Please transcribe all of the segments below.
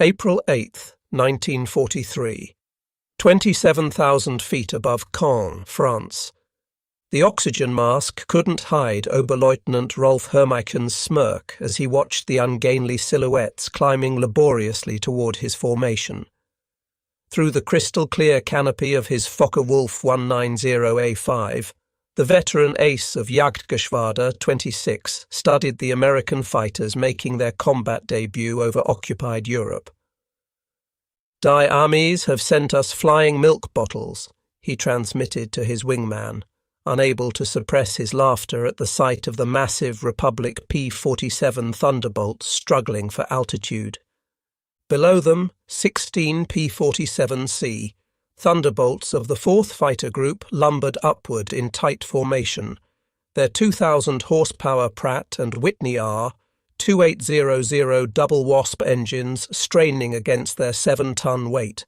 April 8, 1943. 27,000 feet above Caen, France. The oxygen mask couldn't hide Oberleutnant Rolf Hermiken's smirk as he watched the ungainly silhouettes climbing laboriously toward his formation. Through the crystal-clear canopy of his Focke-Wulf 190A5, the veteran ace of Jagdgeschwader 26 studied the American fighters making their combat debut over occupied Europe. "Die armies have sent us flying milk bottles," he transmitted to his wingman, unable to suppress his laughter at the sight of the massive Republic P-47 Thunderbolts struggling for altitude. Below them, 16 P-47C, Thunderbolts of the 4th Fighter Group lumbered upward in tight formation, their 2,000 horsepower Pratt and Whitney R 2800 double Wasp engines straining against their 7-ton weight.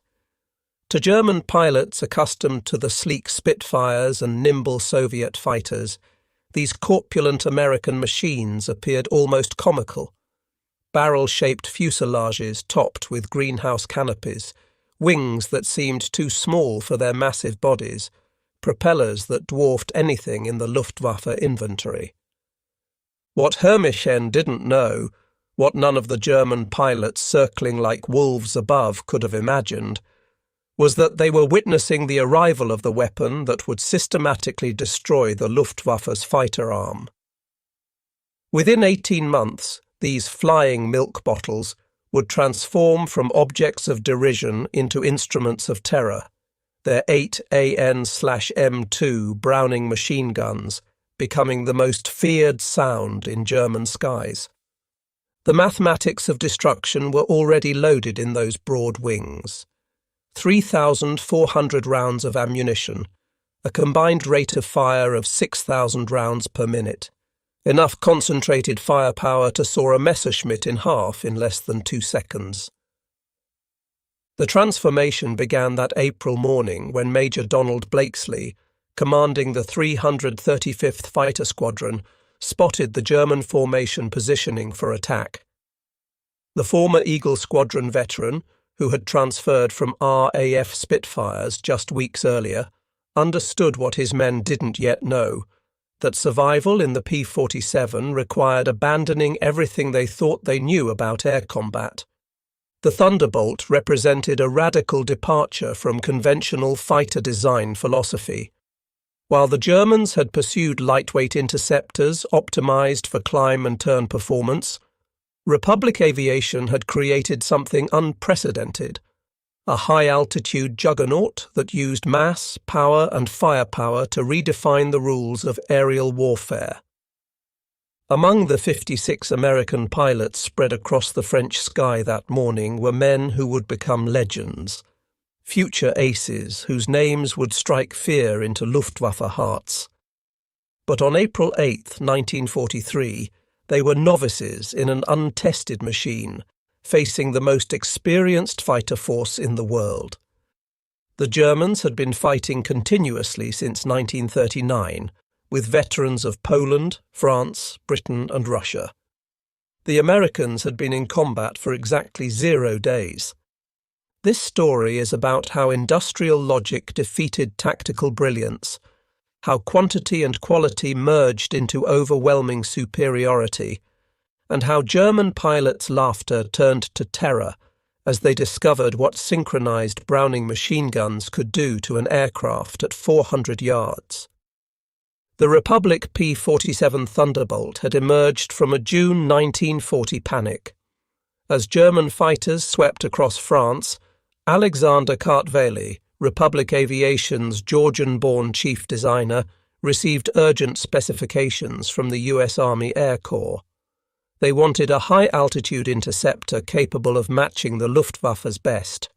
To German pilots accustomed to the sleek Spitfires and nimble Soviet fighters, these corpulent American machines appeared almost comical. Barrel-shaped fuselages topped with greenhouse canopies, wings that seemed too small for their massive bodies, propellers that dwarfed anything in the Luftwaffe inventory. What Hermiken didn't know, what none of the German pilots circling like wolves above could have imagined, was that they were witnessing the arrival of the weapon that would systematically destroy the Luftwaffe's fighter arm. Within 18 months, these flying milk bottles would transform from objects of derision into instruments of terror, their 8 AN/M2 Browning machine guns becoming the most feared sound in German skies. The mathematics of destruction were already loaded in those broad wings. 3,400 rounds of ammunition, a combined rate of fire of 6,000 rounds per minute, enough concentrated firepower to saw a Messerschmitt in half in less than 2 seconds. The transformation began that April morning when Major Donald Blakesley, commanding the 335th Fighter Squadron, spotted the German formation positioning for attack. The former Eagle Squadron veteran, who had transferred from RAF Spitfires just weeks earlier, understood what his men didn't yet know, that survival in the P-47 required abandoning everything they thought they knew about air combat. The Thunderbolt represented a radical departure from conventional fighter design philosophy. While the Germans had pursued lightweight interceptors optimized for climb and turn performance, Republic Aviation had created something unprecedented, a high-altitude juggernaut that used mass, power and firepower to redefine the rules of aerial warfare. Among the 56 American pilots spread across the French sky that morning were men who would become legends, future aces whose names would strike fear into Luftwaffe hearts. But on April 8, 1943, they were novices in an untested machine, facing the most experienced fighter force in the world. The Germans had been fighting continuously since 1939, with veterans of Poland, France, Britain and Russia. The Americans had been in combat for exactly 0 days. This story is about how industrial logic defeated tactical brilliance, how quantity and quality merged into overwhelming superiority, and how German pilots' laughter turned to terror as they discovered what synchronized Browning machine guns could do to an aircraft at 400 yards. The Republic P-47 Thunderbolt had emerged from a June 1940 panic. As German fighters swept across France, Alexander Kartveli, Republic Aviation's Georgian-born chief designer, received urgent specifications from the US Army Air Corps. They wanted a high-altitude interceptor capable of matching the Luftwaffe's best.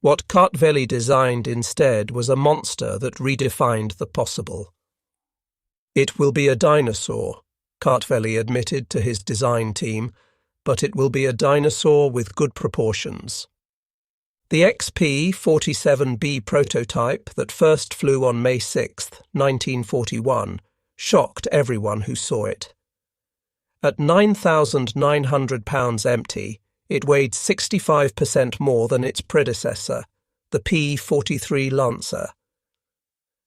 What Kartveli designed instead was a monster that redefined the possible. "It will be a dinosaur," Kartveli admitted to his design team, "but it will be a dinosaur with good proportions." The XP-47B prototype that first flew on May 6, 1941, shocked everyone who saw it. At 9,900 pounds empty, It weighed 65% more than its predecessor, the P-43 Lancer.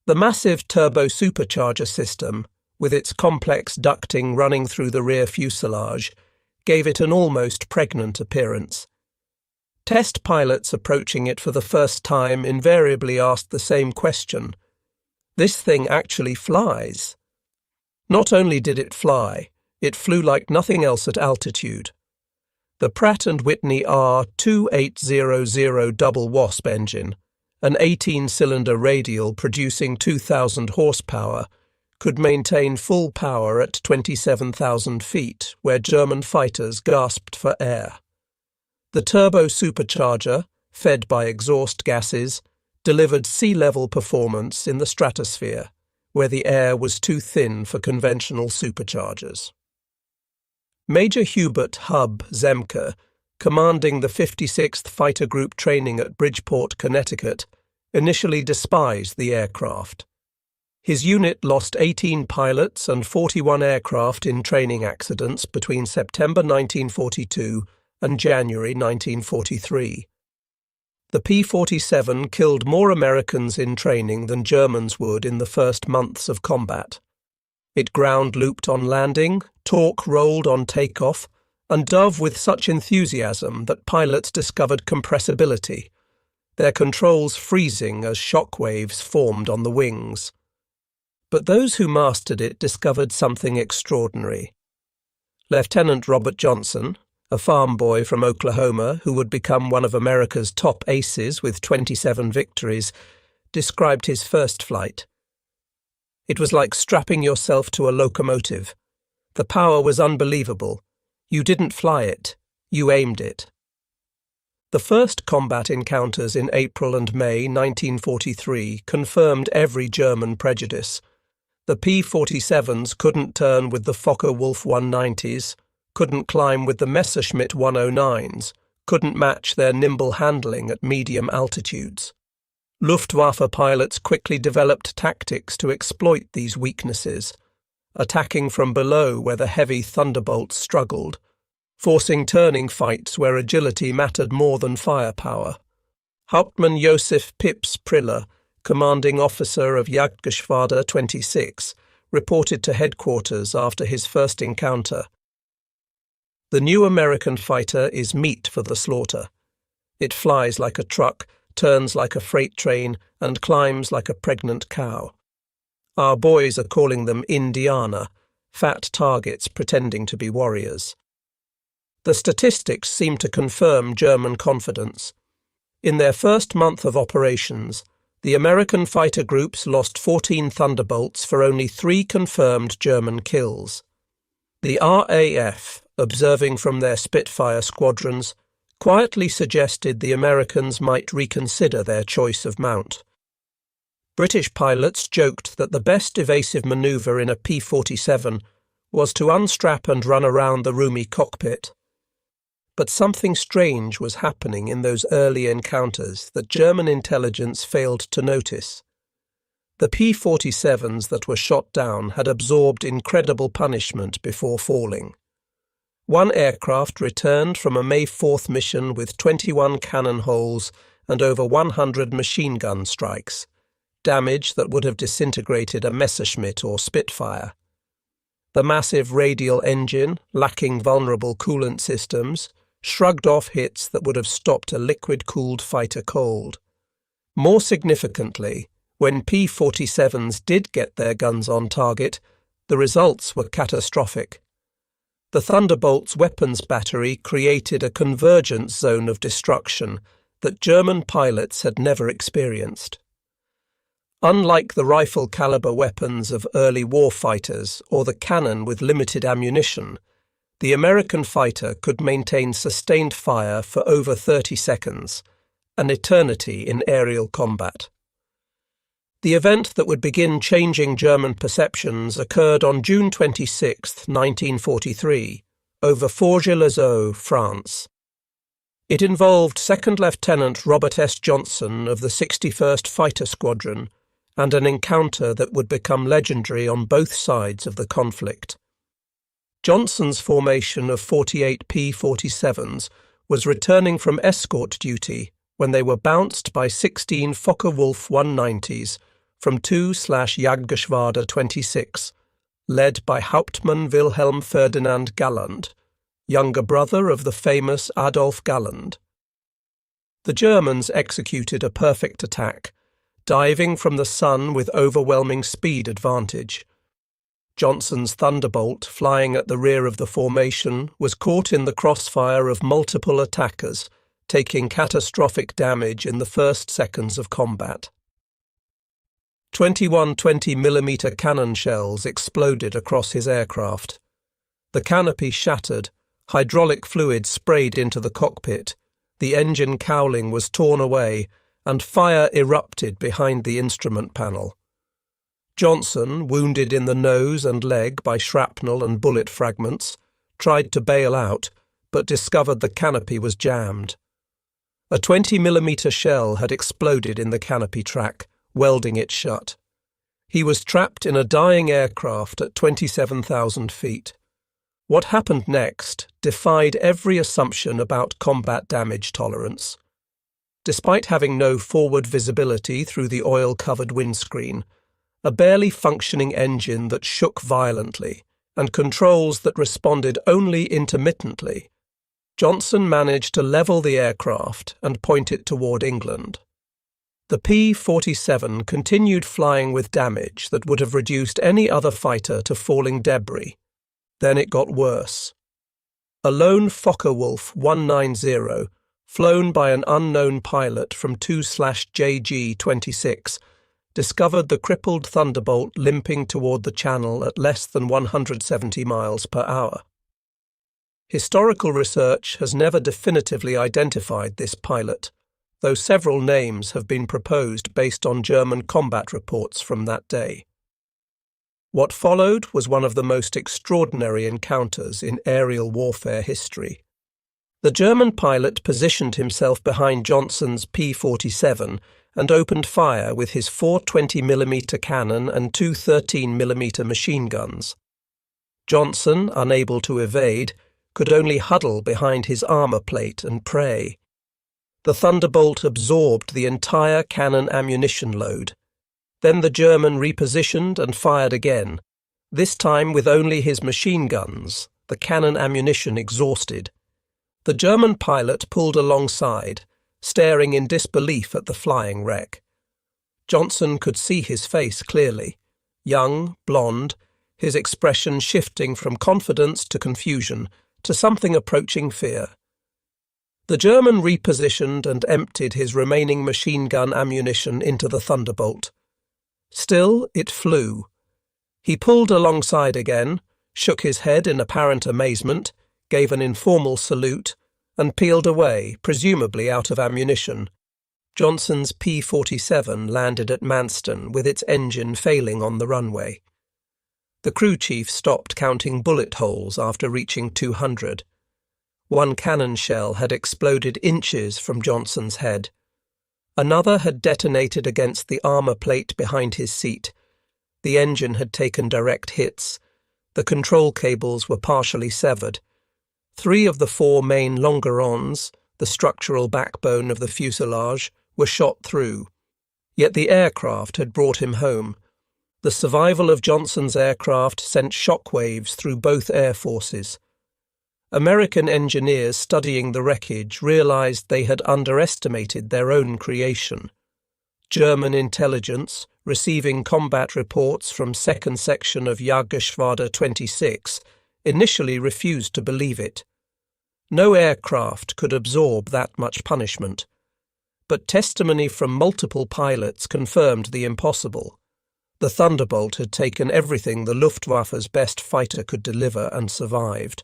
The massive turbo-supercharger system, with its complex ducting running through the rear fuselage, gave it an almost pregnant appearance. Test pilots approaching it for the first time invariably asked the same question. This thing actually flies. Not only did it fly, it flew like nothing else at altitude. The Pratt & Whitney R2800 double Wasp engine, an 18-cylinder radial producing 2,000 horsepower, could maintain full power at 27,000 feet, where German fighters gasped for air. The turbo-supercharger, fed by exhaust gases, delivered sea-level performance in the stratosphere, where the air was too thin for conventional superchargers. Major Hubert Hub Zemke, commanding the 56th Fighter Group training at Bridgeport, Connecticut, initially despised the aircraft. His unit lost 18 pilots and 41 aircraft in training accidents between September 1942 and January 1943. The P-47 killed more Americans in training than Germans would in the first months of combat. It ground-looped on landing, torque-rolled on takeoff, and dove with such enthusiasm that pilots discovered compressibility, their controls freezing as shock waves formed on the wings. But those who mastered it discovered something extraordinary. Lieutenant Robert Johnson, a farm boy from Oklahoma who would become one of America's top aces with 27 victories, described his first flight. It was like strapping yourself to a locomotive. The power was unbelievable. You didn't fly it, you aimed it. The first combat encounters in April and May 1943 confirmed every German prejudice. The P-47s couldn't turn with the Focke-Wulf 190s, couldn't climb with the Messerschmitt 109s, couldn't match their nimble handling at medium altitudes. Luftwaffe pilots quickly developed tactics to exploit these weaknesses, attacking from below where the heavy Thunderbolts struggled, forcing turning fights where agility mattered more than firepower. Hauptmann Josef Pips Priller, commanding officer of Jagdgeschwader 26, reported to headquarters after his first encounter. The new American fighter is meat for the slaughter. It flies like a truck, turns like a freight train, and climbs like a pregnant cow. Our boys are calling them Indianer, fat targets pretending to be warriors. The statistics seem to confirm German confidence. In their first month of operations, the American fighter groups lost 14 Thunderbolts for only 3 confirmed German kills. The RAF, observing from their Spitfire squadrons, quietly suggested the Americans might reconsider their choice of mount. British pilots joked that the best evasive manoeuvre in a P-47 was to unstrap and run around the roomy cockpit. But something strange was happening in those early encounters that German intelligence failed to notice. The P-47s that were shot down had absorbed incredible punishment before falling. One aircraft returned from a May 4th mission with 21 cannon holes and over 100 machine gun strikes, damage that would have disintegrated a Messerschmitt or Spitfire. The massive radial engine, lacking vulnerable coolant systems, shrugged off hits that would have stopped a liquid-cooled fighter cold. More significantly, when P-47s did get their guns on target, the results were catastrophic. The Thunderbolt's weapons battery created a convergence zone of destruction that German pilots had never experienced. Unlike the rifle-caliber weapons of early warfighters or the cannon with limited ammunition, the American fighter could maintain sustained fire for over 30 seconds, an eternity in aerial combat. The event that would begin changing German perceptions occurred on June 26, 1943, over Forges-les-Eaux, France. It involved Second Lieutenant Robert S. Johnson of the 61st Fighter Squadron and an encounter that would become legendary on both sides of the conflict. Johnson's formation of 48 P-47s was returning from escort duty when they were bounced by 16 Focke-Wulf 190s from 2/Jagdgeschwader 26, led by Hauptmann Wilhelm Ferdinand Galland, younger brother of the famous Adolf Galland. The Germans executed a perfect attack, diving from the sun with overwhelming speed advantage. Johnson's Thunderbolt, flying at the rear of the formation, was caught in the crossfire of multiple attackers, taking catastrophic damage in the first seconds of combat. 21 20mm cannon shells exploded across his aircraft. The canopy shattered, hydraulic fluid sprayed into the cockpit, the engine cowling was torn away, and fire erupted behind the instrument panel. Johnson, wounded in the nose and leg by shrapnel and bullet fragments, tried to bail out, but discovered the canopy was jammed. A 20mm shell had exploded in the canopy track, welding it shut. He was trapped in a dying aircraft at 27,000 feet. What happened next defied every assumption about combat damage tolerance. Despite having no forward visibility through the oil-covered windscreen, a barely functioning engine that shook violently, and controls that responded only intermittently, Johnson managed to level the aircraft and point it toward England. The P-47 continued flying with damage that would have reduced any other fighter to falling debris. Then it got worse. A lone Focke-Wulf 190, flown by an unknown pilot from 2/JG-26, discovered the crippled Thunderbolt limping toward the channel at less than 170 miles per hour. Historical research has never definitively identified this pilot, though several names have been proposed based on German combat reports from that day. What followed was one of the most extraordinary encounters in aerial warfare history. The German pilot positioned himself behind Johnson's P-47 and opened fire with his 4 20mm cannon and 2 13mm machine guns. Johnson, unable to evade, could only huddle behind his armour plate and pray. The Thunderbolt absorbed the entire cannon ammunition load. Then the German repositioned and fired again, this time with only his machine guns, the cannon ammunition exhausted. The German pilot pulled alongside, staring in disbelief at the flying wreck. Johnson could see his face clearly, young, blonde, his expression shifting from confidence to confusion to something approaching fear. The German repositioned and emptied his remaining machine gun ammunition into the Thunderbolt. Still, it flew. He pulled alongside again, shook his head in apparent amazement, gave an informal salute, and peeled away, presumably out of ammunition. Johnson's P-47 landed at Manston with its engine failing on the runway. The crew chief stopped counting bullet holes after reaching 200. One cannon shell had exploded inches from Johnson's head. Another had detonated against the armour plate behind his seat. The engine had taken direct hits. The control cables were partially severed. 3 of the 4 main longerons, the structural backbone of the fuselage, were shot through. Yet the aircraft had brought him home. The survival of Johnson's aircraft sent shockwaves through both air forces. American engineers studying the wreckage realized they had underestimated their own creation. German intelligence, receiving combat reports from 2nd Section of Jagdgeschwader 26, initially refused to believe it. No aircraft could absorb that much punishment. But testimony from multiple pilots confirmed the impossible. The Thunderbolt had taken everything the Luftwaffe's best fighter could deliver and survived.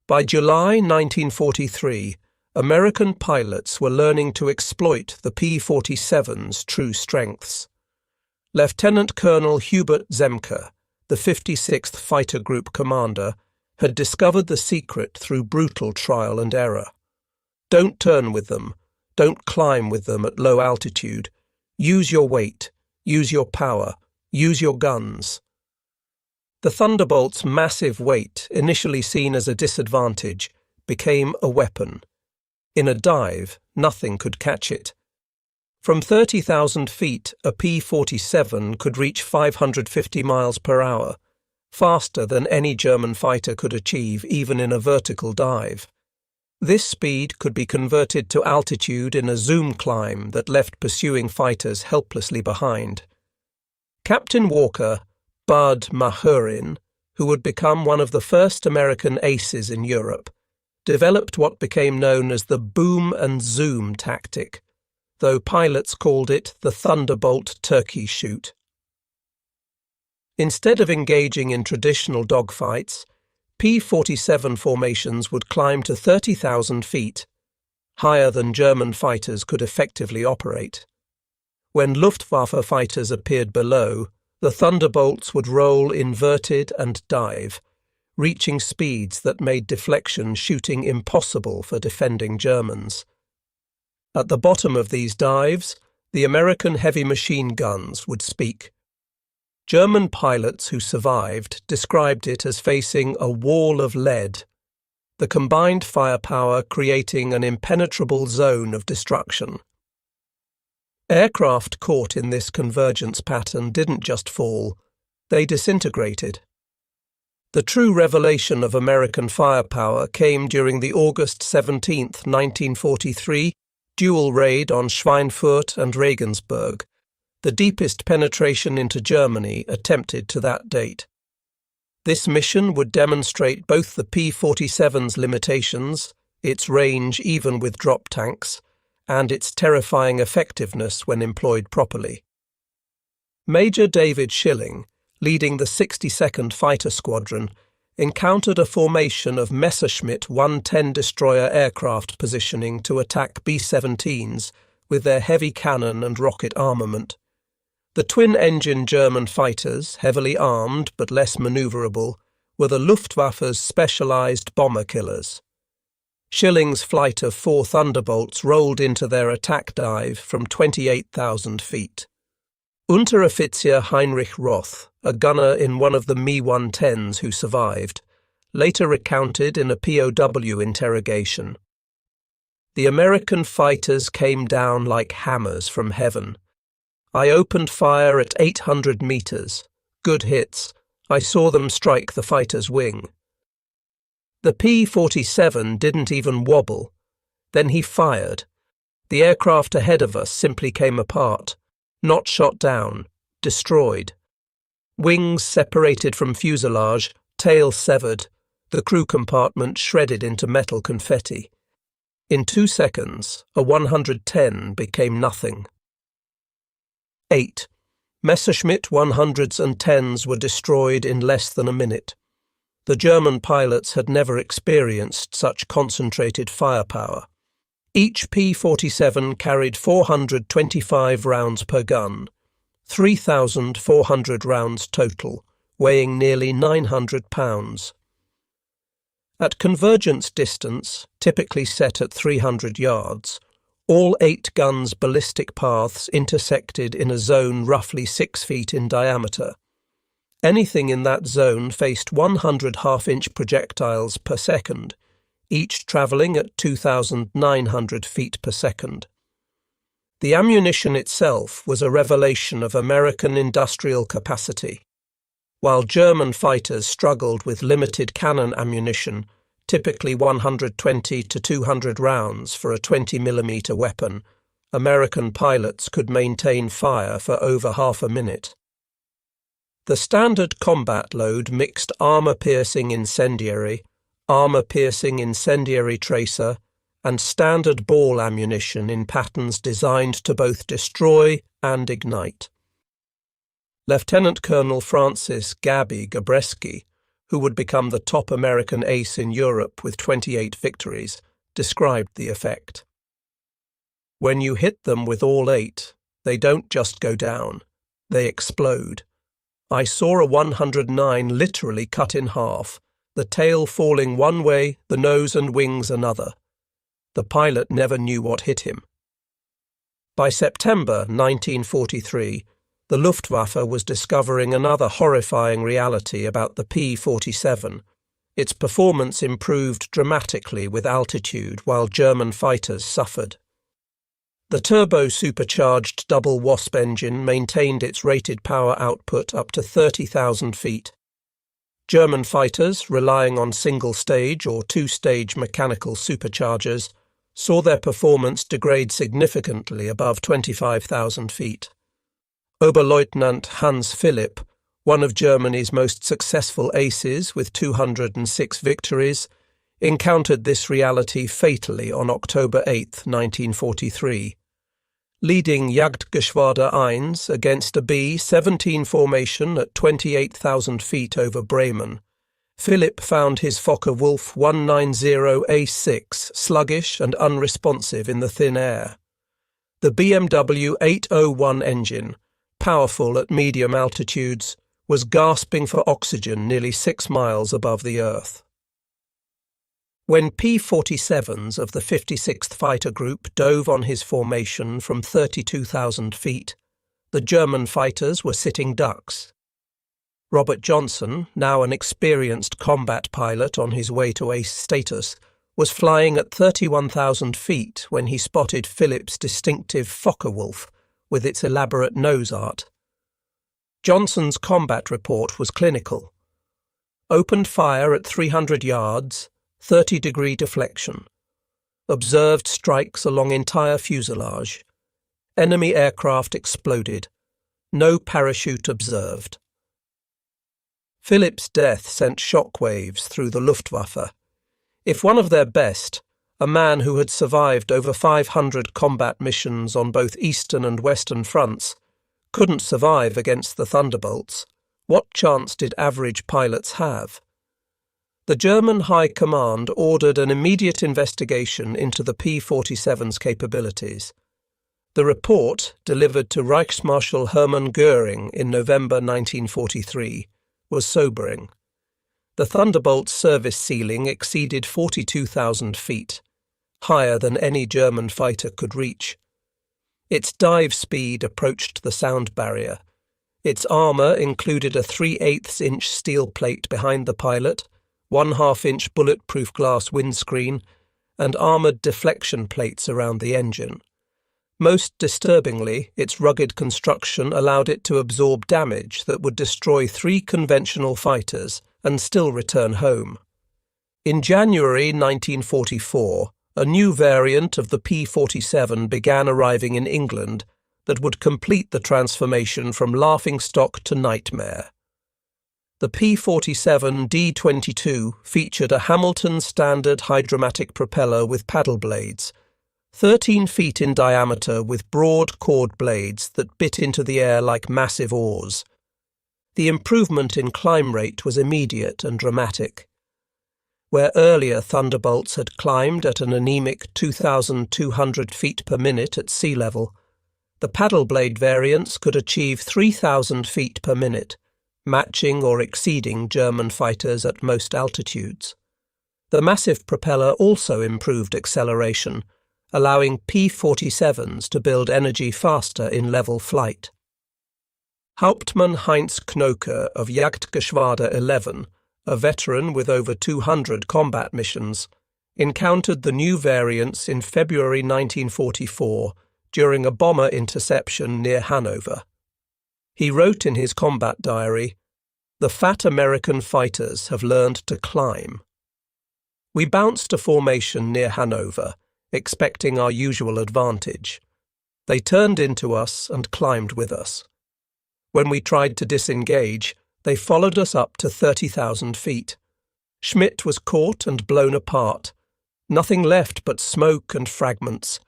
By July 1943, American pilots were learning to exploit the P-47's true strengths. Lieutenant Colonel Hubert Zemke, the 56th Fighter Group commander, had discovered the secret through brutal trial and error. Don't turn with them. Don't climb with them at low altitude. Use your weight. Use your power. Use your guns. The Thunderbolt's massive weight, initially seen as a disadvantage, became a weapon. In a dive, nothing could catch it. From 30,000 feet, a P-47 could reach 550 miles per hour, faster than any German fighter could achieve even in a vertical dive. This speed could be converted to altitude in a zoom climb that left pursuing fighters helplessly behind. Captain Walker, Bud Mahurin, who would become one of the first American aces in Europe, developed what became known as the boom and zoom tactic, though pilots called it the Thunderbolt turkey shoot. Instead of engaging in traditional dogfights, P-47 formations would climb to 30,000 feet, higher than German fighters could effectively operate. When Luftwaffe fighters appeared below, the Thunderbolts would roll inverted and dive, reaching speeds that made deflection shooting impossible for defending Germans. At the bottom of these dives, the American heavy machine guns would speak. German pilots who survived described it as facing a wall of lead, the combined firepower creating an impenetrable zone of destruction. Aircraft caught in this convergence pattern didn't just fall, they disintegrated. The true revelation of American firepower came during the August 17, 1943, dual raid on Schweinfurt and Regensburg, the deepest penetration into Germany attempted to that date. This mission would demonstrate both the P-47's limitations, its range even with drop tanks, and its terrifying effectiveness when employed properly. Major David Schilling, leading the 62nd Fighter Squadron, encountered a formation of Messerschmitt 110 destroyer aircraft positioning to attack B-17s with their heavy cannon and rocket armament. The twin-engine German fighters, heavily armed but less manoeuvrable, were the Luftwaffe's specialized bomber killers. Schilling's flight of 4 Thunderbolts rolled into their attack dive from 28,000 feet. Unteroffizier Heinrich Roth, a gunner in one of the Mi-110s who survived, later recounted in a POW interrogation. The American fighters came down like hammers from heaven. I opened fire at 800 meters. Good hits. I saw them strike the fighter's wing. The P-47 didn't even wobble. Then he fired. The aircraft ahead of us simply came apart. Not shot down. Destroyed. Wings separated from fuselage, tail severed, the crew compartment shredded into metal confetti. In 2 seconds, a 110 became nothing. 8. Messerschmitt 100s and 10s were destroyed in less than a minute. The German pilots had never experienced such concentrated firepower. Each P-47 carried 425 rounds per gun, 3,400 rounds total, weighing nearly 900 pounds. At convergence distance, typically set at 300 yards, all 8 guns' ballistic paths intersected in a zone roughly 6 feet in diameter. Anything in that zone faced 100 half-inch projectiles per second, each travelling at 2,900 feet per second. The ammunition itself was a revelation of American industrial capacity. While German fighters struggled with limited cannon ammunition, typically 120 to 200 rounds for a 20mm weapon, American pilots could maintain fire for over half a minute. The standard combat load mixed armour-piercing incendiary, armour-piercing incendiary tracer, and standard ball ammunition in patterns designed to both destroy and ignite. Lieutenant Colonel Francis Gabby Gabreski, who would become the top American ace in Europe with 28 victories, described the effect. When you hit them with all 8, they don't just go down, they explode. I saw a 109 literally cut in half, the tail falling one way, the nose and wings another. The pilot never knew what hit him. By September 1943, the Luftwaffe was discovering another horrifying reality about the P-47. Its performance improved dramatically with altitude while German fighters suffered. The turbo-supercharged double Wasp engine maintained its rated power output up to 30,000 feet. German fighters, relying on single-stage or two-stage mechanical superchargers, saw their performance degrade significantly above 25,000 feet. Oberleutnant Hans Philipp, one of Germany's most successful aces with 206 victories, encountered this reality fatally on October 8, 1943. Leading Jagdgeschwader 1 against a B-17 formation at 28,000 feet over Bremen, Philipp found his Focke-Wulf 190A6 sluggish and unresponsive in the thin air. The BMW 801 engine, powerful at medium altitudes, was gasping for oxygen nearly 6 miles above the Earth. When P-47s of the 56th Fighter Group dove on his formation from 32,000 feet, the German fighters were sitting ducks. Robert Johnson, now an experienced combat pilot on his way to ace status, was flying at 31,000 feet when he spotted Philipp's distinctive Focke-Wulf with its elaborate nose art. Johnson's combat report was clinical. Opened fire at 300 yards, 30-degree deflection. Observed strikes along entire fuselage. Enemy aircraft exploded. No parachute observed. Philipp's death sent shockwaves through the Luftwaffe. If one of their best, a man who had survived over 500 combat missions on both eastern and western fronts, couldn't survive against the Thunderbolts, what chance did average pilots have? The German High Command ordered an immediate investigation into the P-47's capabilities. The report, delivered to Reichsmarschall Hermann Göring in November 1943, was sobering. The Thunderbolt's service ceiling exceeded 42,000 feet, higher than any German fighter could reach. Its dive speed approached the sound barrier. Its armour included a 3/8-inch steel plate behind the pilot, 1/2-inch bulletproof glass windscreen, and armoured deflection plates around the engine. Most disturbingly, its rugged construction allowed it to absorb damage that would destroy 3 conventional fighters and still return home. In January 1944, a new variant of the P-47 began arriving in England that would complete the transformation from laughingstock to nightmare. The P-47 D-22 featured a Hamilton standard hydromatic propeller with paddle blades, 13 feet in diameter with broad chord blades that bit into the air like massive oars. The improvement in climb rate was immediate and dramatic. Where earlier Thunderbolts had climbed at an anemic 2,200 feet per minute at sea level, the paddle blade variants could achieve 3,000 feet per minute, matching or exceeding German fighters at most altitudes. The massive propeller also improved acceleration, allowing P-47s to build energy faster in level flight. Hauptmann Heinz Knoke of Jagdgeschwader 11, a veteran with over 200 combat missions, encountered the new variants in February 1944 during a bomber interception near Hanover. He wrote in his combat diary, "The fat American fighters have learned to climb." We bounced a formation near Hanover, expecting our usual advantage. They turned into us and climbed with us. When we tried to disengage, they followed us up to 30,000 feet. Schmidt was caught and blown apart. Nothing left but smoke and fragments.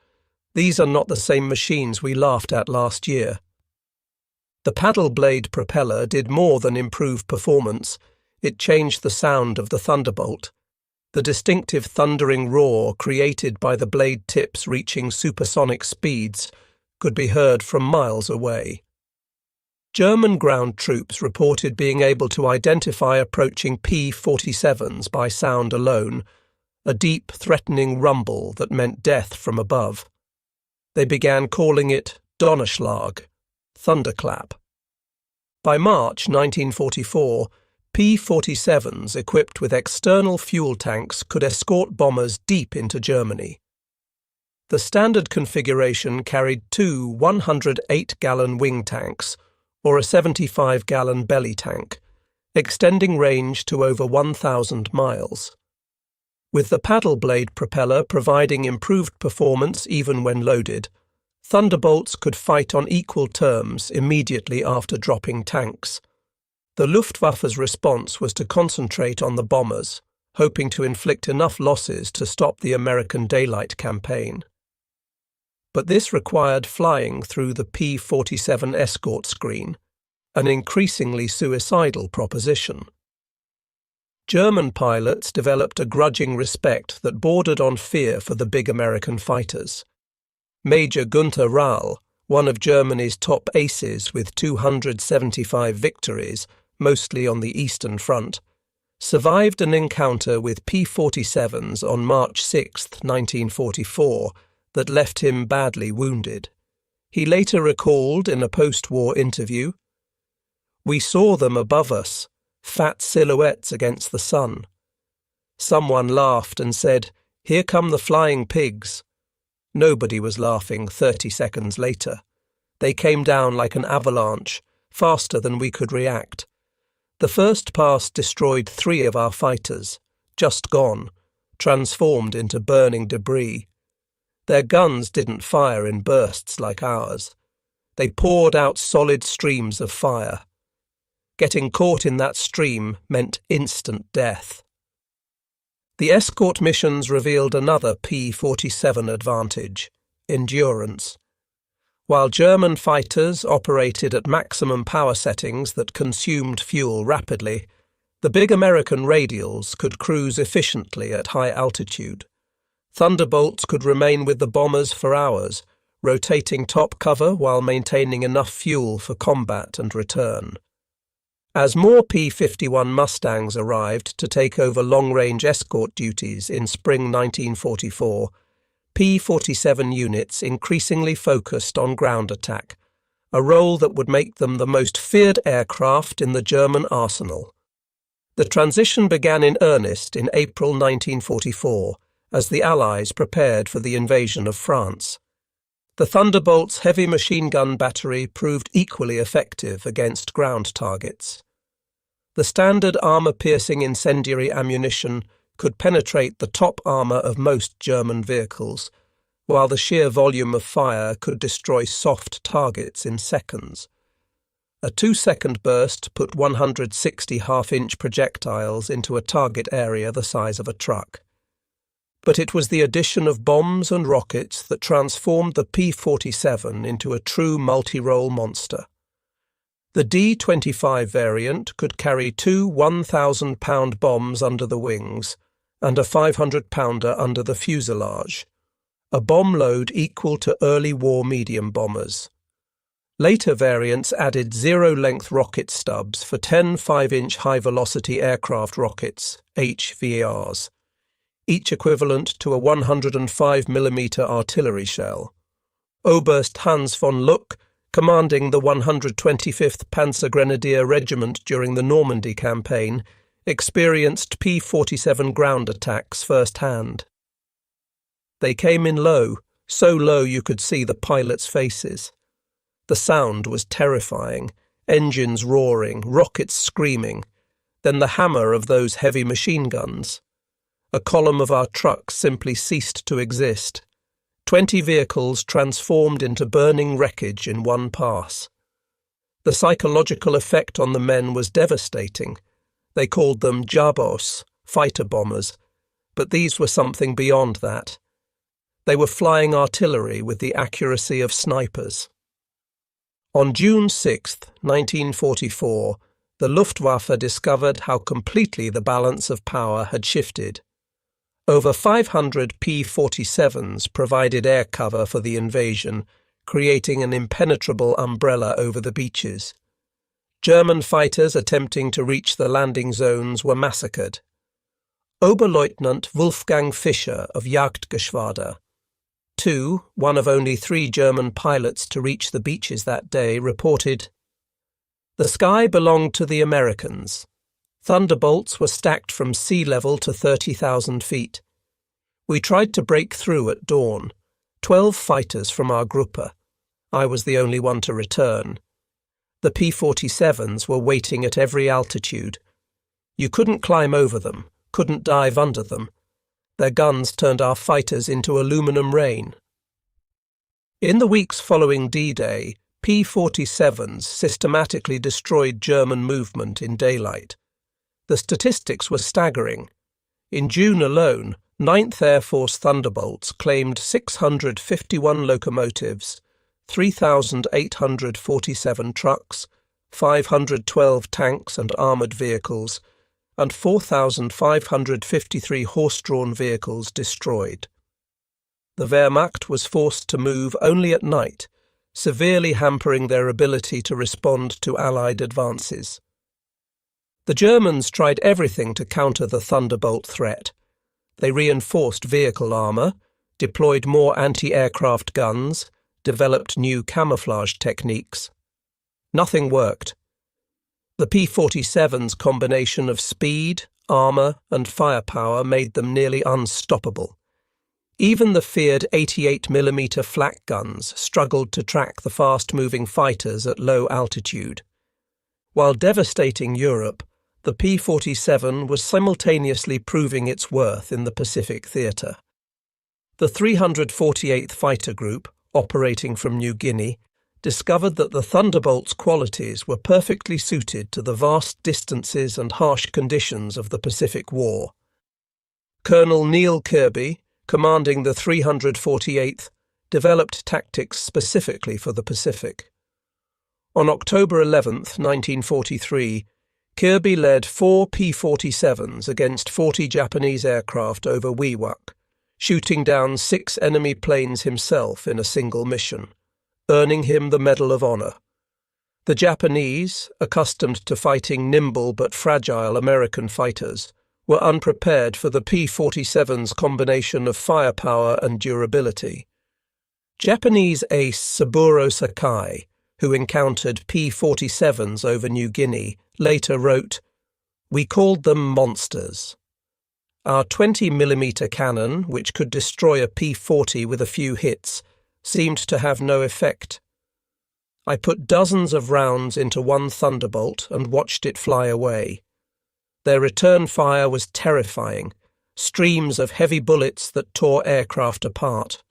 These are not the same machines we laughed at last year. The paddle blade propeller did more than improve performance. It changed the sound of the Thunderbolt. The distinctive thundering roar created by the blade tips reaching supersonic speeds could be heard from miles away. German ground troops reported being able to identify approaching P-47s by sound alone, a deep, threatening rumble that meant death from above. They began calling it Donnerschlag, thunderclap. By March 1944, P-47s equipped with external fuel tanks could escort bombers deep into Germany. The standard configuration carried two 108-gallon wing tanks, or a 75-gallon belly tank, extending range to over 1,000 miles. With the paddle blade propeller providing improved performance even when loaded, Thunderbolts could fight on equal terms immediately after dropping tanks. The Luftwaffe's response was to concentrate on the bombers, hoping to inflict enough losses to stop the American daylight campaign. But this required flying through the P-47 escort screen, an increasingly suicidal proposition. German pilots developed a grudging respect that bordered on fear for the big American fighters. Major Günther Rahl, one of Germany's top aces with 275 victories, mostly on the Eastern Front, survived an encounter with P-47s on March 6, 1944, that left him badly wounded. He later recalled in a post-war interview, "We saw them above us, fat silhouettes against the sun. Someone laughed and said, 'Here come the flying pigs.' Nobody was laughing 30 seconds later. They came down like an avalanche, faster than we could react. The first pass destroyed 3 of our fighters, just gone, transformed into burning debris. Their guns didn't fire in bursts like ours. They poured out solid streams of fire. Getting caught in that stream meant instant death." The escort missions revealed another P-47 advantage: endurance. While German fighters operated at maximum power settings that consumed fuel rapidly, the big American radials could cruise efficiently at high altitude. Thunderbolts could remain with the bombers for hours, rotating top cover while maintaining enough fuel for combat and return. As more P-51 Mustangs arrived to take over long-range escort duties in spring 1944, P-47 units increasingly focused on ground attack, a role that would make them the most feared aircraft in the German arsenal. The transition began in earnest in April 1944, as the Allies prepared for the invasion of France. The Thunderbolt's heavy machine gun battery proved equally effective against ground targets. The standard armour-piercing incendiary ammunition could penetrate the top armour of most German vehicles, while the sheer volume of fire could destroy soft targets in seconds. A 2-second burst put 160 half-inch projectiles into a target area the size of a truck. But it was the addition of bombs and rockets that transformed the P-47 into a true multi-role monster. The D-25 variant could carry 2 1,000-pound bombs under the wings and a 500-pounder under the fuselage, a bomb load equal to early war medium bombers. Later variants added zero-length rocket stubs for 10 5-inch high-velocity aircraft rockets, HVARs, each equivalent to a 105mm artillery shell. Oberst Hans von Luck, commanding the 125th Panzergrenadier Regiment during the Normandy campaign, experienced P-47 ground attacks firsthand. They came in low, so low you could see the pilots' faces. The sound was terrifying, engines roaring, rockets screaming, then the hammer of those heavy machine guns. A column of our trucks simply ceased to exist. 20 vehicles transformed into burning wreckage in one pass. The psychological effect on the men was devastating. They called them Jabos, fighter bombers, but these were something beyond that. They were flying artillery with the accuracy of snipers. On June 6, 1944, the Luftwaffe discovered how completely the balance of power had shifted. Over 500 P-47s provided air cover for the invasion, creating an impenetrable umbrella over the beaches. German fighters attempting to reach the landing zones were massacred. Oberleutnant Wolfgang Fischer of Jagdgeschwader, one of only 3 German pilots to reach the beaches that day, reported, "The sky belonged to the Americans. Thunderbolts were stacked from sea level to 30,000 feet. We tried to break through at dawn. 12 fighters from our Gruppe. I was the only one to return. The P-47s were waiting at every altitude. You couldn't climb over them, couldn't dive under them. Their guns turned our fighters into aluminum rain. In the weeks following D-Day, P-47s systematically destroyed German movement in daylight. The statistics were staggering. In June alone, 9th Air Force Thunderbolts claimed 651 locomotives, 3,847 trucks, 512 tanks and armoured vehicles, and 4,553 horse-drawn vehicles destroyed. The Wehrmacht was forced to move only at night, severely hampering their ability to respond to Allied advances. The Germans tried everything to counter the Thunderbolt threat. They reinforced vehicle armour, deployed more anti-aircraft guns, developed new camouflage techniques. Nothing worked. The P-47's combination of speed, armour and firepower made them nearly unstoppable. Even the feared 88mm flak guns struggled to track the fast-moving fighters at low altitude. While devastating Europe, the P-47 was simultaneously proving its worth in the Pacific theatre. The 348th Fighter Group, operating from New Guinea, discovered that the Thunderbolt's qualities were perfectly suited to the vast distances and harsh conditions of the Pacific War. Colonel Neil Kirby, commanding the 348th, developed tactics specifically for the Pacific. On October 11, 1943, Kirby led 4 P-47s against 40 Japanese aircraft over WWII, shooting down 6 enemy planes himself in a single mission, earning him the Medal of Honor. The Japanese, accustomed to fighting nimble but fragile American fighters, were unprepared for the P-47's combination of firepower and durability. Japanese ace Saburo Sakai, who encountered P-47s over New Guinea, later wrote, "We called them monsters. Our 20mm cannon, which could destroy a P-40 with a few hits, seemed to have no effect. I put dozens of rounds into one Thunderbolt and watched it fly away. Their return fire was terrifying, streams of heavy bullets that tore aircraft apart."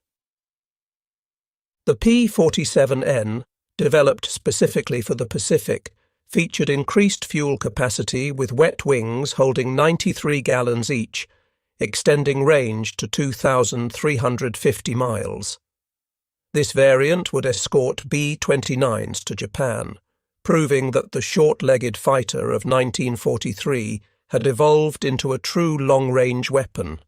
The P-47N, developed specifically for the Pacific, featured increased fuel capacity with wet wings holding 93 gallons each, extending range to 2,350 miles. This variant would escort B-29s to Japan, proving that the short-legged fighter of 1943 had evolved into a true long-range weapon.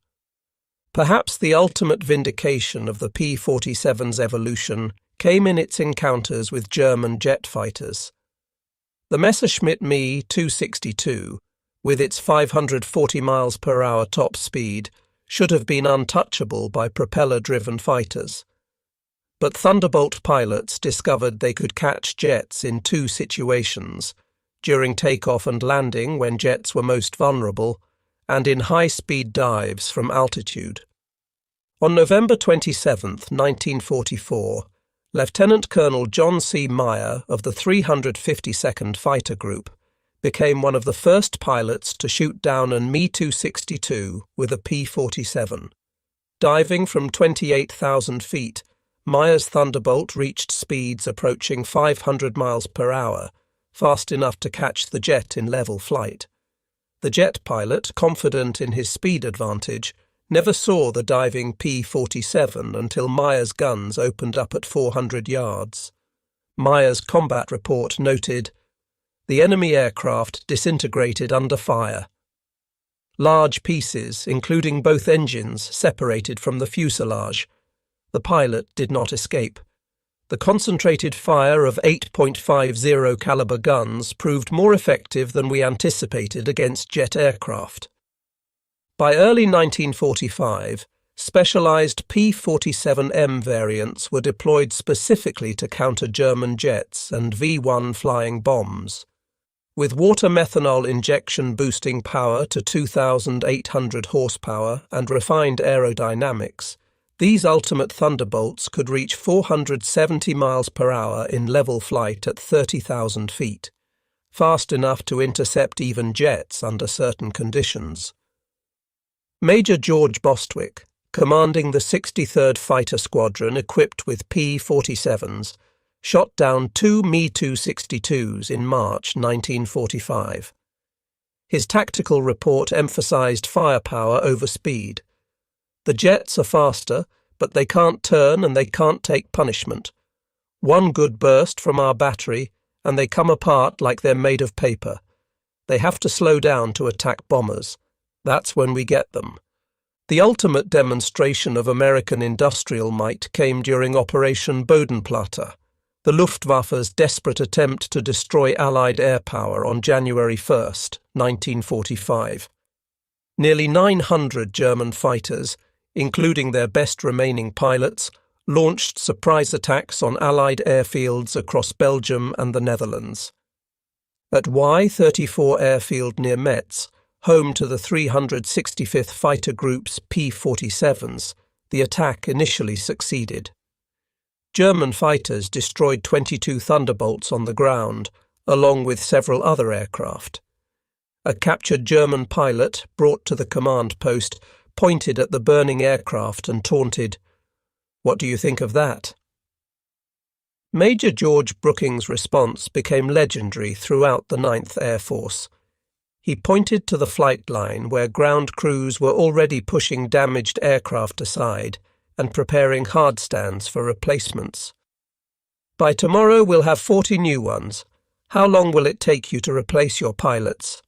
Perhaps the ultimate vindication of the P-47's evolution came in its encounters with German jet fighters. The Messerschmitt Me 262, with its 540 miles per hour top speed, should have been untouchable by propeller-driven fighters. But Thunderbolt pilots discovered they could catch jets in 2 situations, during takeoff and landing when jets were most vulnerable, and in high-speed dives from altitude. On November 27, 1944, Lieutenant Colonel John C. Meyer of the 352nd Fighter Group became one of the first pilots to shoot down an Me-262 with a P-47. Diving from 28,000 feet, Meyer's Thunderbolt reached speeds approaching 500 miles per hour, fast enough to catch the jet in level flight. The jet pilot, confident in his speed advantage, never saw the diving P-47 until Meyer's guns opened up at 400 yards. Meyer's combat report noted, "The enemy aircraft disintegrated under fire. Large pieces, including both engines, separated from the fuselage. The pilot did not escape. The concentrated fire of 8.50 caliber guns proved more effective than we anticipated against jet aircraft." By early 1945, specialized P-47M variants were deployed specifically to counter German jets and V-1 flying bombs. With water methanol injection boosting power to 2,800 horsepower and refined aerodynamics, these ultimate Thunderbolts could reach 470 miles per hour in level flight at 30,000 feet, fast enough to intercept even jets under certain conditions. Major George Bostwick, commanding the 63rd Fighter Squadron equipped with P-47s, shot down 2 Me-262s in March 1945. His tactical report emphasized firepower over speed. The jets are faster, but they can't turn and they can't take punishment. One good burst from our battery, and they come apart like they're made of paper. They have to slow down to attack bombers. That's when we get them. The ultimate demonstration of American industrial might came during Operation Bodenplatte, the Luftwaffe's desperate attempt to destroy Allied air power on January 1, 1945. Nearly 900 German fighters, including their best remaining pilots, launched surprise attacks on Allied airfields across Belgium and the Netherlands. At Y-34 airfield near Metz, home to the 365th Fighter Group's P-47s, the attack initially succeeded. German fighters destroyed 22 Thunderbolts on the ground, along with several other aircraft. A captured German pilot, brought to the command post, pointed at the burning aircraft and taunted, "What do you think of that?" Major George Brooking's response became legendary throughout the 9th Air Force. He pointed to the flight line where ground crews were already pushing damaged aircraft aside and preparing hard stands for replacements. "By tomorrow we'll have 40 new ones. How long will it take you to replace your pilots?"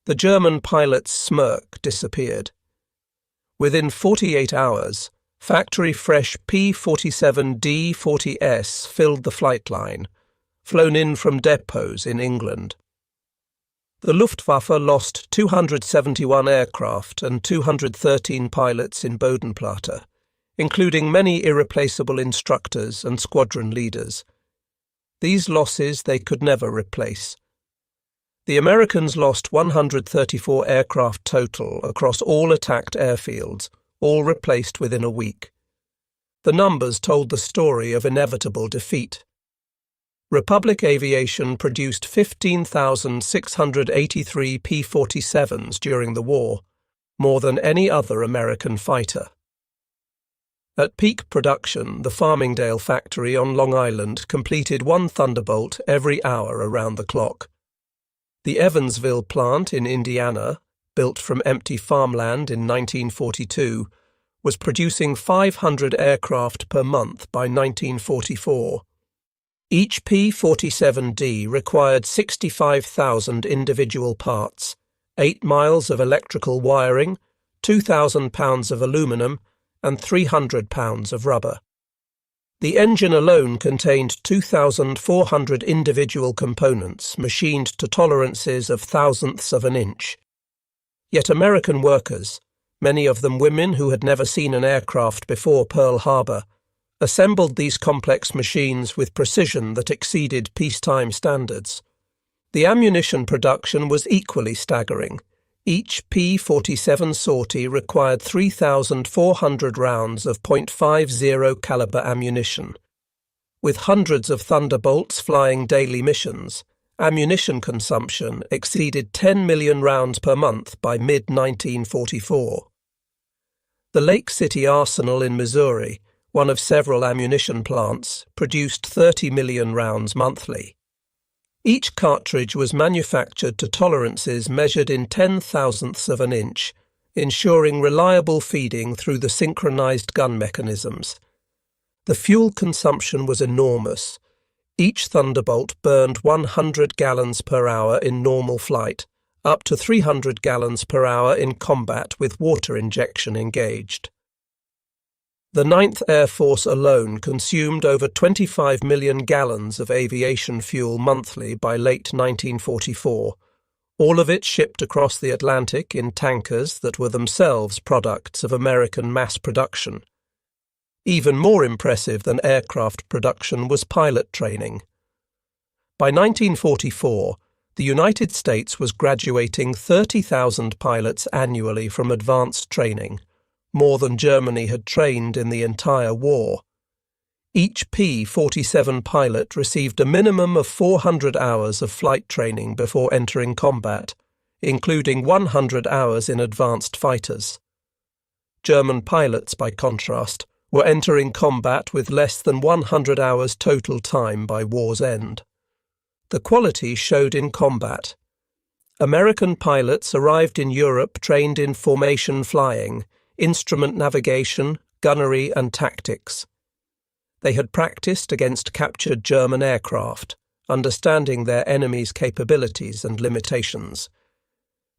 The German pilot's smirk disappeared. Within 48 hours, factory-fresh P-47 D-40S filled the flight line, flown in from depots in England. The Luftwaffe lost 271 aircraft and 213 pilots in Bodenplatte, including many irreplaceable instructors and squadron leaders. These losses they could never replace. The Americans lost 134 aircraft total across all attacked airfields, all replaced within a week. The numbers told the story of inevitable defeat. Republic Aviation produced 15,683 P-47s during the war, more than any other American fighter. At peak production, the Farmingdale factory on Long Island completed 1 Thunderbolt every hour around the clock. The Evansville plant in Indiana, built from empty farmland in 1942, was producing 500 aircraft per month by 1944. Each P-47D required 65,000 individual parts, 8 miles of electrical wiring, 2,000 pounds of aluminum, and 300 pounds of rubber. The engine alone contained 2,400 individual components machined to tolerances of thousandths of an inch. Yet American workers, many of them women who had never seen an aircraft before Pearl Harbor, assembled these complex machines with precision that exceeded peacetime standards. The ammunition production was equally staggering. Each P-47 sortie required 3,400 rounds of .50 caliber ammunition. With hundreds of Thunderbolts flying daily missions, ammunition consumption exceeded 10 million rounds per month by mid-1944. The Lake City Arsenal in Missouri, one of several ammunition plants, produced 30 million rounds monthly. Each cartridge was manufactured to tolerances measured in 10,000ths of an inch, ensuring reliable feeding through the synchronized gun mechanisms. The fuel consumption was enormous. Each Thunderbolt burned 100 gallons per hour in normal flight, up to 300 gallons per hour in combat with water injection engaged. The 9th Air Force alone consumed over 25 million gallons of aviation fuel monthly by late 1944, all of it shipped across the Atlantic in tankers that were themselves products of American mass production. Even more impressive than aircraft production was pilot training. By 1944, the United States was graduating 30,000 pilots annually from advanced training, more than Germany had trained in the entire war. Each P-47 pilot received a minimum of 400 hours of flight training before entering combat, including 100 hours in advanced fighters. German pilots, by contrast, were entering combat with less than 100 hours total time by war's end. The quality showed in combat. American pilots arrived in Europe trained in formation flying, instrument navigation, gunnery and tactics. They had practiced against captured German aircraft, understanding their enemy's capabilities and limitations.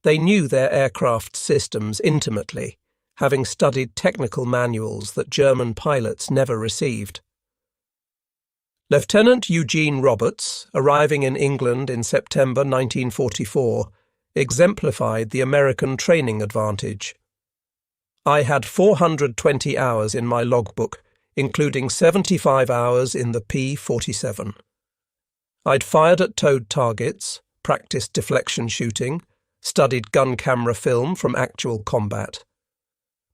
They knew their aircraft systems intimately, having studied technical manuals that German pilots never received. Lieutenant Eugene Roberts, arriving in England in September 1944, exemplified the American training advantage. I had 420 hours in my logbook, including 75 hours in the P-47. I'd fired at towed targets, practiced deflection shooting, studied gun camera film from actual combat.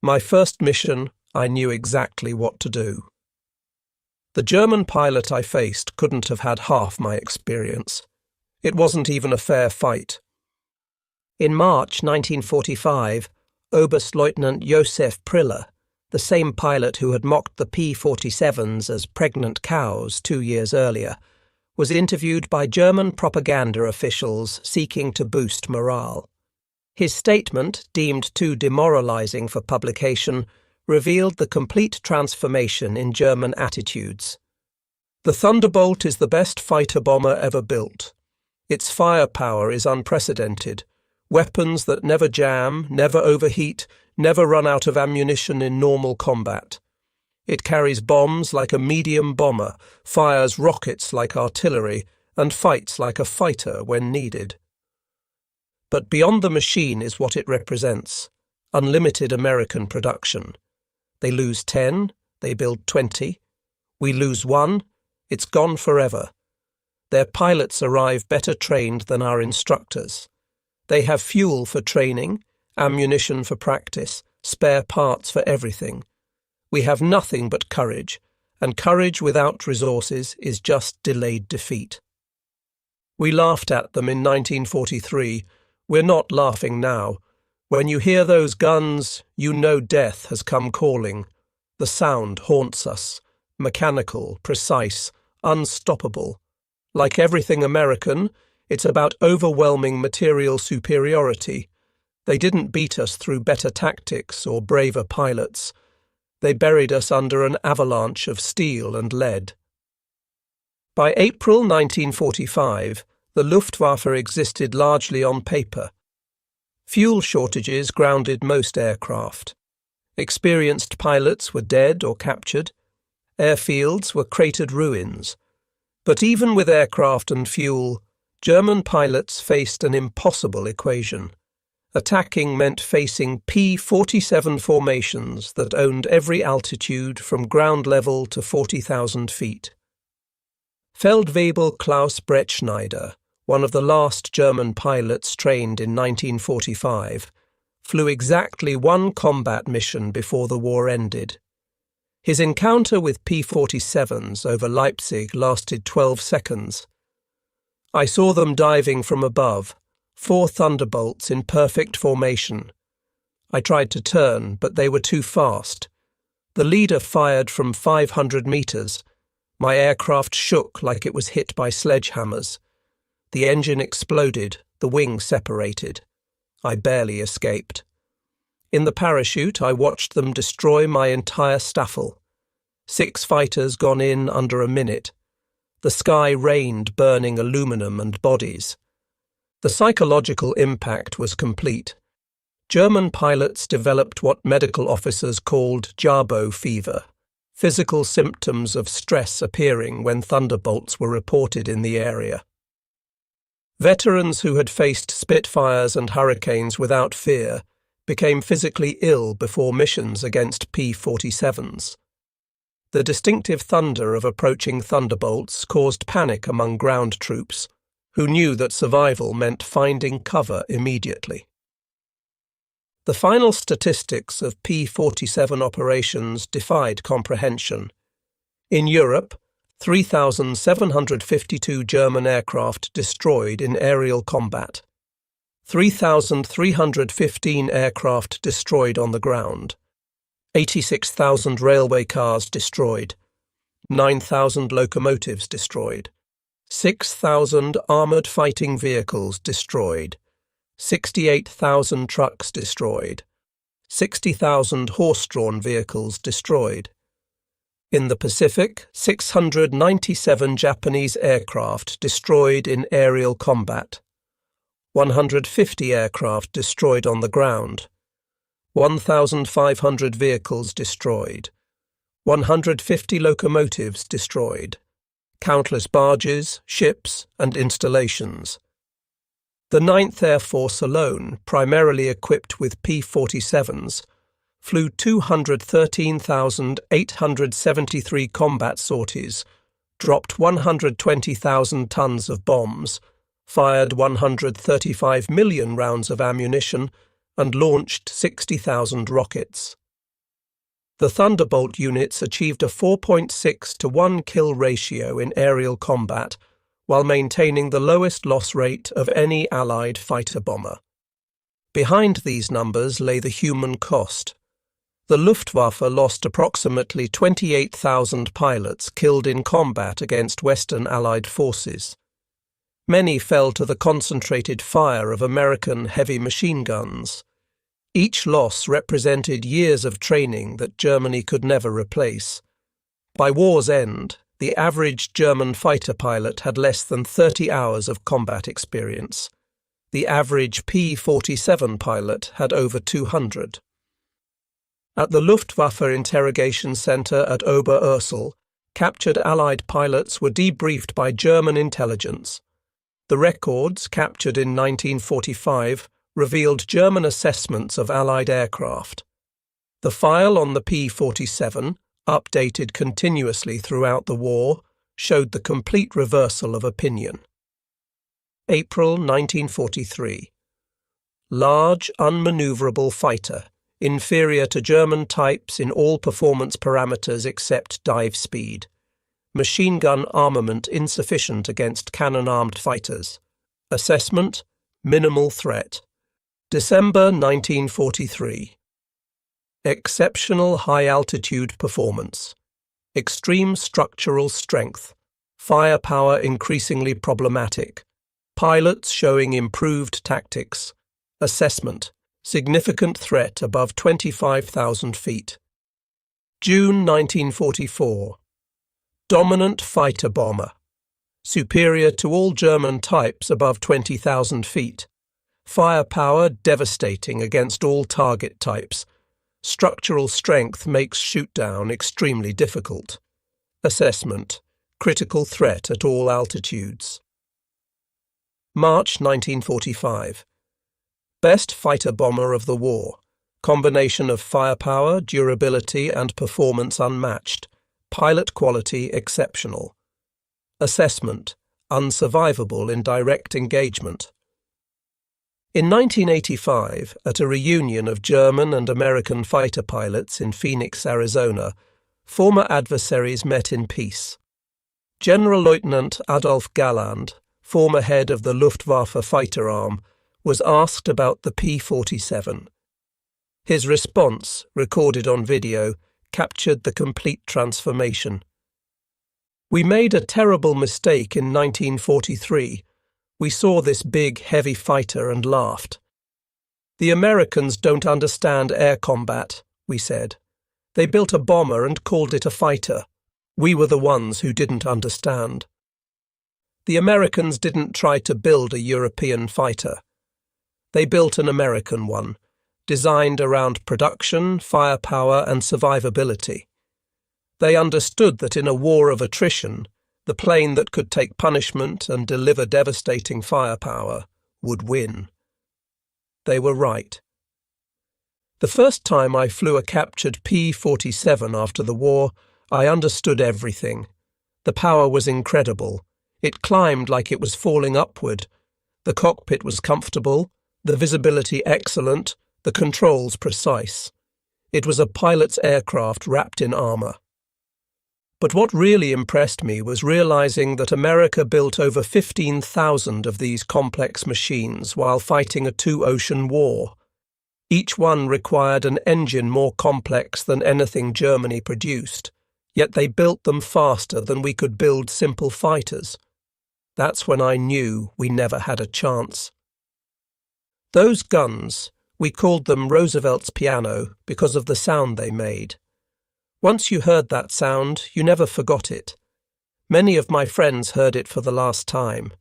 My first mission, I knew exactly what to do. The German pilot I faced couldn't have had half my experience. It wasn't even a fair fight. In March 1945, Oberstleutnant Josef Priller, the same pilot who had mocked the P-47s as pregnant cows 2 years earlier, was interviewed by German propaganda officials seeking to boost morale. His statement, deemed too demoralizing for publication, revealed the complete transformation in German attitudes. The Thunderbolt is the best fighter bomber ever built. Its firepower is unprecedented. Weapons that never jam, never overheat, never run out of ammunition in normal combat. It carries bombs like a medium bomber, fires rockets like artillery, and fights like a fighter when needed. But beyond the machine is what it represents: unlimited American production. They lose 10, they build 20. We lose 1, it's gone forever. Their pilots arrive better trained than our instructors. They have fuel for training, ammunition for practice, spare parts for everything. We have nothing but courage, and courage without resources is just delayed defeat. We laughed at them in 1943. We're not laughing now. When you hear those guns, you know death has come calling. The sound haunts us, mechanical, precise, unstoppable. Like everything American, it's about overwhelming material superiority. They didn't beat us through better tactics or braver pilots. They buried us under an avalanche of steel and lead. By April 1945, the Luftwaffe existed largely on paper. Fuel shortages grounded most aircraft. Experienced pilots were dead or captured. Airfields were cratered ruins. But even with aircraft and fuel, German pilots faced an impossible equation. Attacking meant facing P-47 formations that owned every altitude from ground level to 40,000 feet. Feldwebel Klaus Brettschneider, one of the last German pilots trained in 1945, flew exactly one combat mission before the war ended. His encounter with P-47s over Leipzig lasted 12 seconds. I saw them diving from above, 4 Thunderbolts in perfect formation. I tried to turn, but they were too fast. The leader fired from 500 meters. My aircraft shook like it was hit by sledgehammers. The engine exploded, the wing separated. I barely escaped. In the parachute, I watched them destroy my entire staffel. 6 fighters gone in under a minute. The sky rained burning aluminum and bodies. The psychological impact was complete. German pilots developed what medical officers called Jabo fever, physical symptoms of stress appearing when Thunderbolts were reported in the area. Veterans who had faced Spitfires and Hurricanes without fear became physically ill before missions against P-47s. The distinctive thunder of approaching Thunderbolts caused panic among ground troops. who knew that survival meant finding cover immediately. The final statistics of P-47 operations defied comprehension. In Europe, 3,752 German aircraft destroyed in aerial combat, 3,315 aircraft destroyed on the ground, 86,000 railway cars destroyed, 9,000 locomotives destroyed, 6,000 armoured fighting vehicles destroyed, 68,000 trucks destroyed, 60,000 horse-drawn vehicles destroyed. In the Pacific, 697 Japanese aircraft destroyed in aerial combat, 150 aircraft destroyed on the ground, 1,500 vehicles destroyed, 150 locomotives destroyed, countless barges, ships, and installations. The 9th Air Force alone, primarily equipped with P-47s, flew 213,873 combat sorties, dropped 120,000 tons of bombs, fired 135 million rounds of ammunition, and launched 60,000 rockets. The Thunderbolt units achieved a 4.6 to 1 kill ratio in aerial combat, while maintaining the lowest loss rate of any Allied fighter-bomber. Behind these numbers lay the human cost. The Luftwaffe lost approximately 28,000 pilots killed in combat against Western Allied forces. Many fell to the concentrated fire of American heavy machine guns. Each loss represented years of training that Germany could never replace. By war's end, the average German fighter pilot had less than 30 hours of combat experience. The average P-47 pilot had over 200. At the Luftwaffe interrogation center at Oberursel, captured Allied pilots were debriefed by German intelligence. The records, captured in 1945, revealed German assessments of Allied aircraft. The file on the P-47, updated continuously throughout the war, showed the complete reversal of opinion. April 1943. Large, unmaneuverable fighter, inferior to German types in all performance parameters except dive speed. Machine gun armament insufficient against cannon-armed fighters. Assessment: minimal threat. December 1943. Exceptional high-altitude performance. Extreme structural strength. Firepower increasingly problematic. Pilots showing improved tactics. Assessment: significant threat above 25,000 feet. June 1944. Dominant fighter bomber. Superior to all German types above 20,000 feet. Firepower devastating against all target types. Structural strength makes shoot-down extremely difficult. Assessment: critical threat at all altitudes. March 1945. Best fighter bomber of the war. Combination of firepower, durability, and performance unmatched. Pilot quality exceptional. Assessment: unsurvivable in direct engagement. In 1985, at a reunion of German and American fighter pilots in Phoenix, Arizona, former adversaries met in peace. General Lieutenant Adolf Galland, former head of the Luftwaffe fighter arm, was asked about the P-47. His response, recorded on video, captured the complete transformation. "We made a terrible mistake in 1943. We saw this big, heavy fighter and laughed. The Americans don't understand air combat, we said. They built a bomber and called it a fighter. We were the ones who didn't understand. The Americans didn't try to build a European fighter. They built an American one, designed around production, firepower, and survivability. They understood that in a war of attrition, the plane that could take punishment and deliver devastating firepower would win. They were right. The first time I flew a captured P-47 after the war, I understood everything. The power was incredible. It climbed like it was falling upward. The cockpit was comfortable, the visibility excellent, the controls precise. It was a pilot's aircraft wrapped in armour. But what really impressed me was realizing that America built over 15,000 of these complex machines while fighting a two-ocean war. Each one required an engine more complex than anything Germany produced, yet they built them faster than we could build simple fighters. That's when I knew we never had a chance. Those guns, we called them Roosevelt's piano because of the sound they made. Once you heard that sound, you never forgot it. Many of my friends heard it for the last time.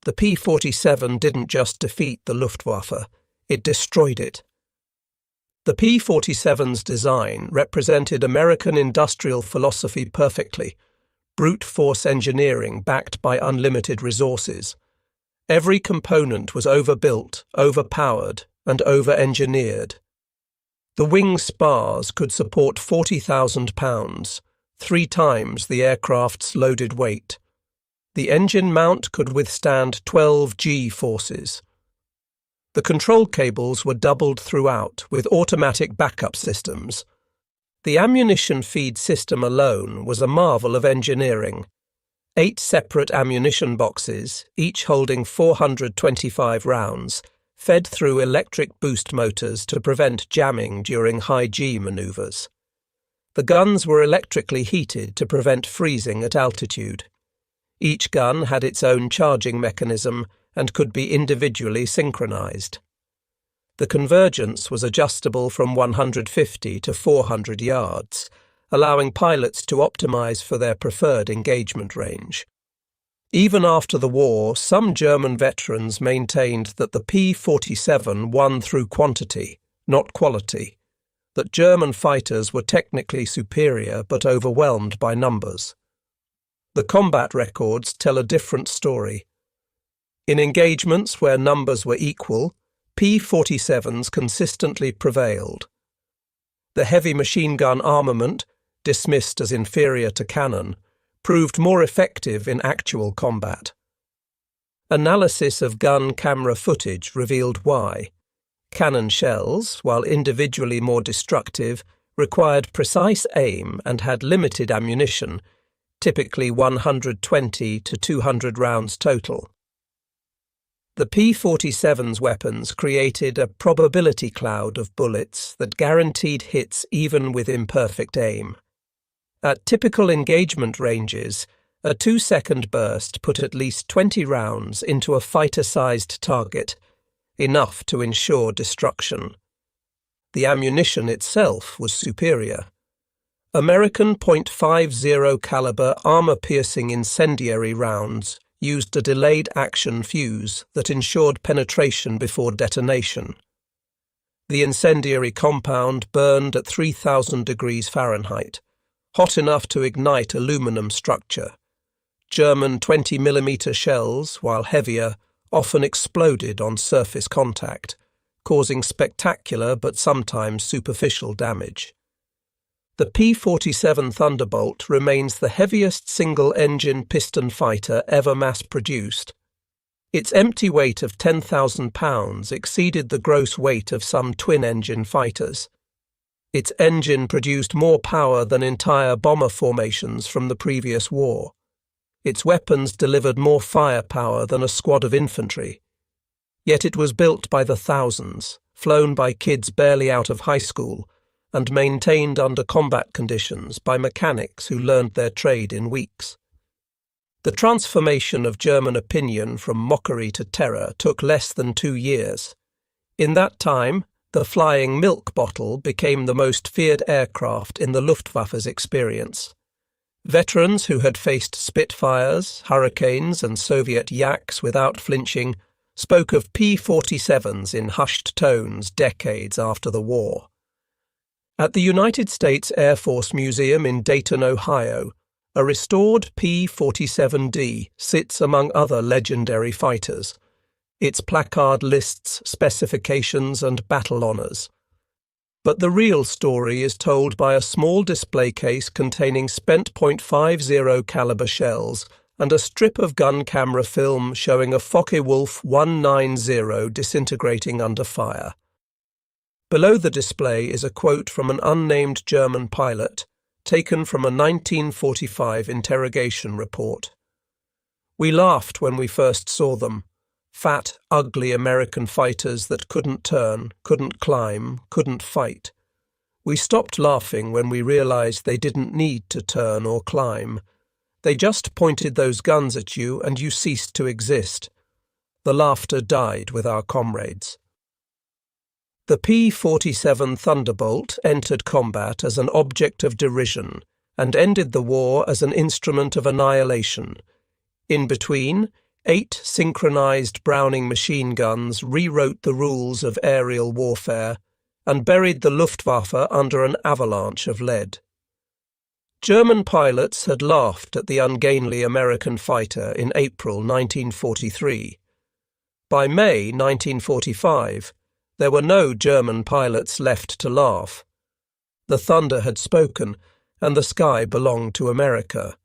The P-47 didn't just defeat the Luftwaffe, it destroyed it. The P-47's design represented American industrial philosophy perfectly, brute force engineering backed by unlimited resources. Every component was overbuilt, overpowered, and over-engineered. The wing spars could support 40,000 pounds, 3 times the aircraft's loaded weight. The engine mount could withstand 12 G-forces. The control cables were doubled throughout with automatic backup systems. The ammunition feed system alone was a marvel of engineering. 8 separate ammunition boxes, each holding 425 rounds, fed through electric boost motors to prevent jamming during high G maneuvers. The guns were electrically heated to prevent freezing at altitude. Each gun had its own charging mechanism and could be individually synchronized. The convergence was adjustable from 150 to 400 yards, allowing pilots to optimize for their preferred engagement range. Even after the war, some German veterans maintained that the P-47 won through quantity, not quality, that German fighters were technically superior but overwhelmed by numbers. The combat records tell a different story. In engagements where numbers were equal, P-47s consistently prevailed. The heavy machine gun armament, dismissed as inferior to cannon, proved more effective in actual combat. Analysis of gun camera footage revealed why. Cannon shells, while individually more destructive, required precise aim and had limited ammunition, typically 120 to 200 rounds total. The P-47's weapons created a probability cloud of bullets that guaranteed hits even with imperfect aim. At typical engagement ranges, a 2-second burst put at least 20 rounds into a fighter-sized target, enough to ensure destruction. The ammunition itself was superior. American .50 caliber armor-piercing incendiary rounds used a delayed action fuse that ensured penetration before detonation. The incendiary compound burned at 3,000 degrees Fahrenheit, hot enough to ignite aluminum structure. German 20mm shells, while heavier, often exploded on surface contact, causing spectacular but sometimes superficial damage. The P-47 Thunderbolt remains the heaviest single-engine piston fighter ever mass-produced. Its empty weight of 10,000 pounds exceeded the gross weight of some twin-engine fighters. Its engine produced more power than entire bomber formations from the previous war. Its weapons delivered more firepower than a squad of infantry. Yet it was built by the thousands, flown by kids barely out of high school, and maintained under combat conditions by mechanics who learned their trade in weeks. The transformation of German opinion from mockery to terror took less than 2 years. In that time, the flying milk bottle became the most feared aircraft in the Luftwaffe's experience. Veterans who had faced Spitfires, Hurricanes and Soviet Yaks without flinching spoke of P-47s in hushed tones decades after the war. At the United States Air Force Museum in Dayton, Ohio, a restored P-47D sits among other legendary fighters. Its placard lists specifications and battle honours. But the real story is told by a small display case containing spent .50 caliber shells and a strip of gun camera film showing a Focke-Wulf 190 disintegrating under fire. Below the display is a quote from an unnamed German pilot, taken from a 1945 interrogation report. "We laughed when we first saw them. Fat, ugly American fighters that couldn't turn, couldn't climb, couldn't fight. We stopped laughing when we realized they didn't need to turn or climb. They just pointed those guns at you and you ceased to exist. The laughter died with our comrades." The P-47 Thunderbolt entered combat as an object of derision and ended the war as an instrument of annihilation. In between, 8 synchronized Browning machine guns rewrote the rules of aerial warfare and buried the Luftwaffe under an avalanche of lead. German pilots had laughed at the ungainly American fighter in April 1943. By May 1945, there were no German pilots left to laugh. The thunder had spoken, and the sky belonged to America.